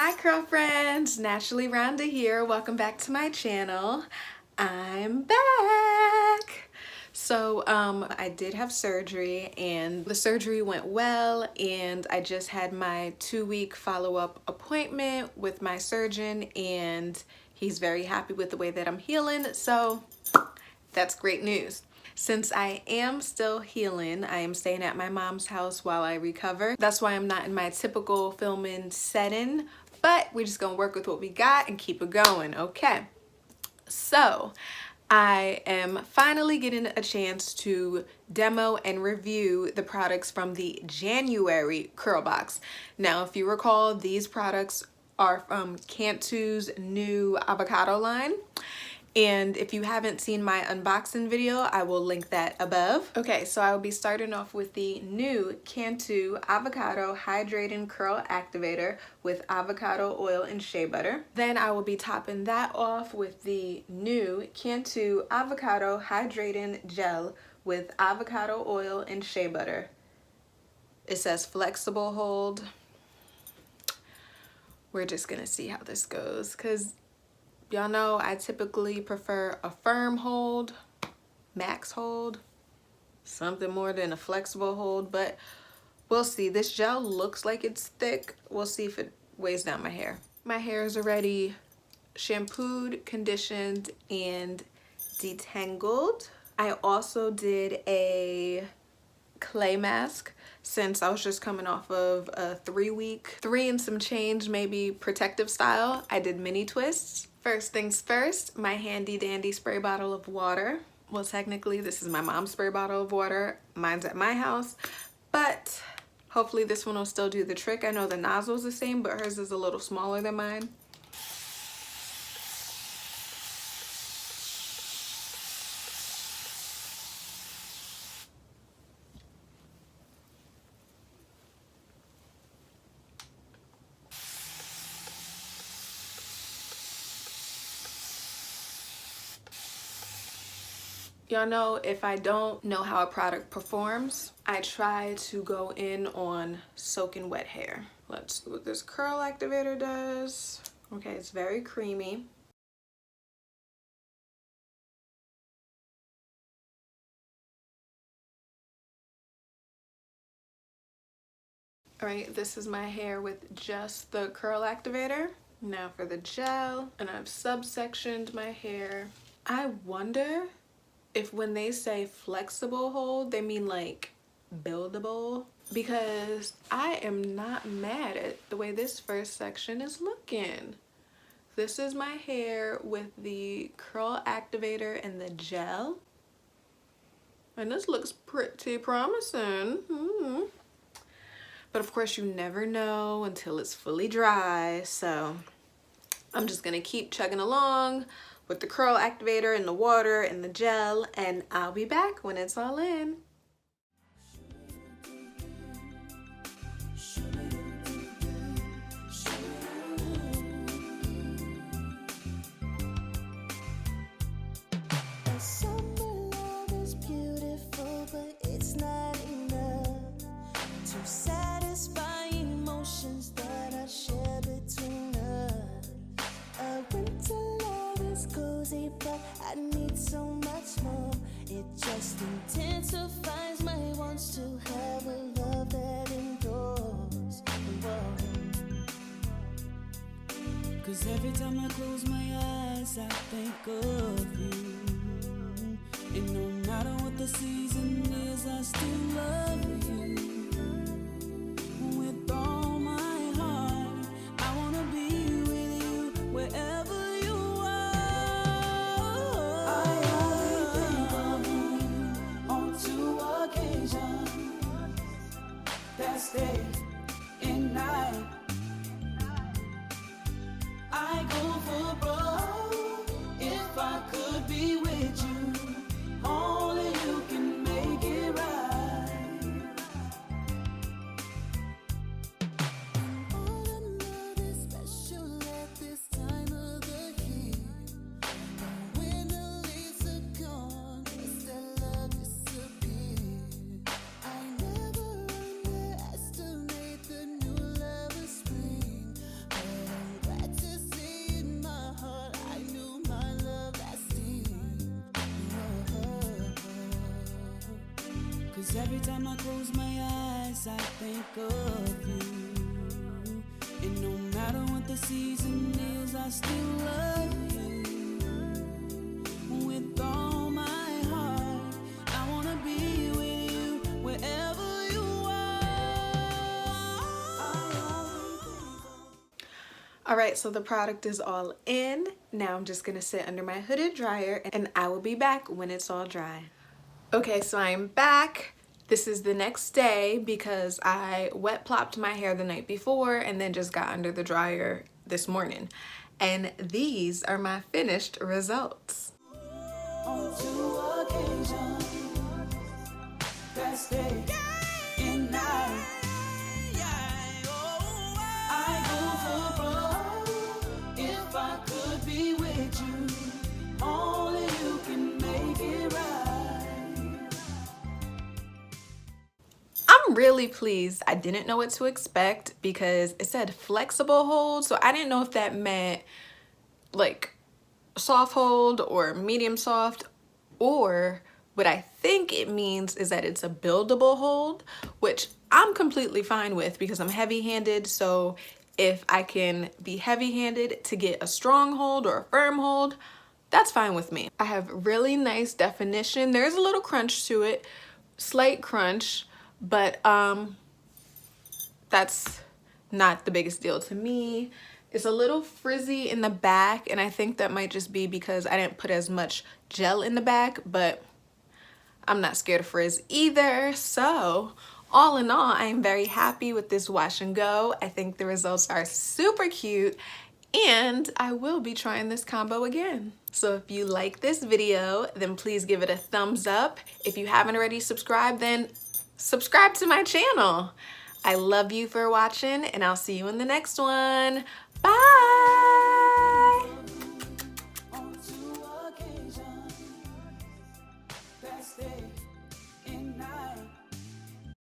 Hi curl friends, NaturallyRonda here. Welcome back to my channel. I'm back. So I did have surgery and the surgery went well, and I just had my 2-week follow-up appointment with my surgeon and he's very happy with the way that I'm healing, so that's great news. Since I am still healing, I am staying at my mom's house while I recover. That's why I'm not in my typical filming setting, but we're just gonna work with what we got and keep it going, okay? So I am finally getting a chance to demo and review the products from the January curlBOX. Now, if you recall, these products are from Cantu's new Avocado line. And if you haven't seen my unboxing video, I will link that above. Okay, so I will be starting off with the new Cantu Avocado Hydrating Curl Activator with avocado oil and shea butter. Then I will be topping that off with the new Cantu Avocado Hydrating Gel with avocado oil and shea butter. It says flexible hold. We're just gonna see how this goes, because y'all know I typically prefer a firm hold, max hold, something more than a flexible hold, but we'll see. This gel looks like it's thick. We'll see if it weighs down my hair. My hair is already shampooed, conditioned, and detangled. I also did a clay mask since I was just coming off of a 3 and some change, maybe protective style. I did mini twists. First things first, my handy dandy spray bottle of water. Well, technically this is my mom's spray bottle of water. Mine's at my house, but hopefully this one will still do the trick. I know the nozzle's the same, but hers is a little smaller than mine. Y'all know if I don't know how a product performs, I try to go in on soaking wet hair. Let's see what this curl activator does. Okay, it's very creamy. All right, this is my hair with just the curl activator. Now for the gel, and I've subsectioned my hair. I wonder if when they say flexible hold, they mean like buildable, because I am not mad at the way this first section is looking. This is my hair with the curl activator and the gel, and this looks pretty promising. But of course you never know until it's fully dry, so I'm just gonna keep chugging along with the curl activator and the water and the gel, and I'll be back when it's all in. I need so much more. It just intensifies my wants to have a love that endures. Whoa. 'Cause every time I close my eyes, I think of you. And no matter what the season is, I still love you. With all my heart, I wanna be with you wherever. Day and night, I go for broke if I could be with you. Only you can make it right. every time I close my eyes, I think of you. And no matter what the season is, I still love you. With all my heart, I wanna be with you wherever you are. All right, so the product is all in. Now I'm just gonna sit under my hooded dryer and I will be back when it's all dry. Okay, so I'm back. This is the next day because I wet plopped my hair the night before and then just got under the dryer this morning. And these are my finished results. On two occasions, best day and night, I go for broke if I could be with you. Only you can make it right. I'm really pleased. I didn't know what to expect because it said flexible hold, so I didn't know if that meant like soft hold or medium soft, or what I think it means is that it's a buildable hold, which I'm completely fine with because I'm heavy-handed. So if I can be heavy-handed to get a strong hold or a firm hold, that's fine with me. I have really nice definition. There's a little crunch to it, slight crunch, but that's not the biggest deal to me. It's a little frizzy in the back, and I think that might just be because I didn't put as much gel in the back, but I'm not scared of frizz either. So all in all, I am very happy with this wash and go. I think the results are super cute, and I will be trying this combo again. So if you like this video, then please give it a thumbs up. If you haven't already subscribed, then subscribe to my channel. I love you for watching, and I'll see you in the next one. Bye!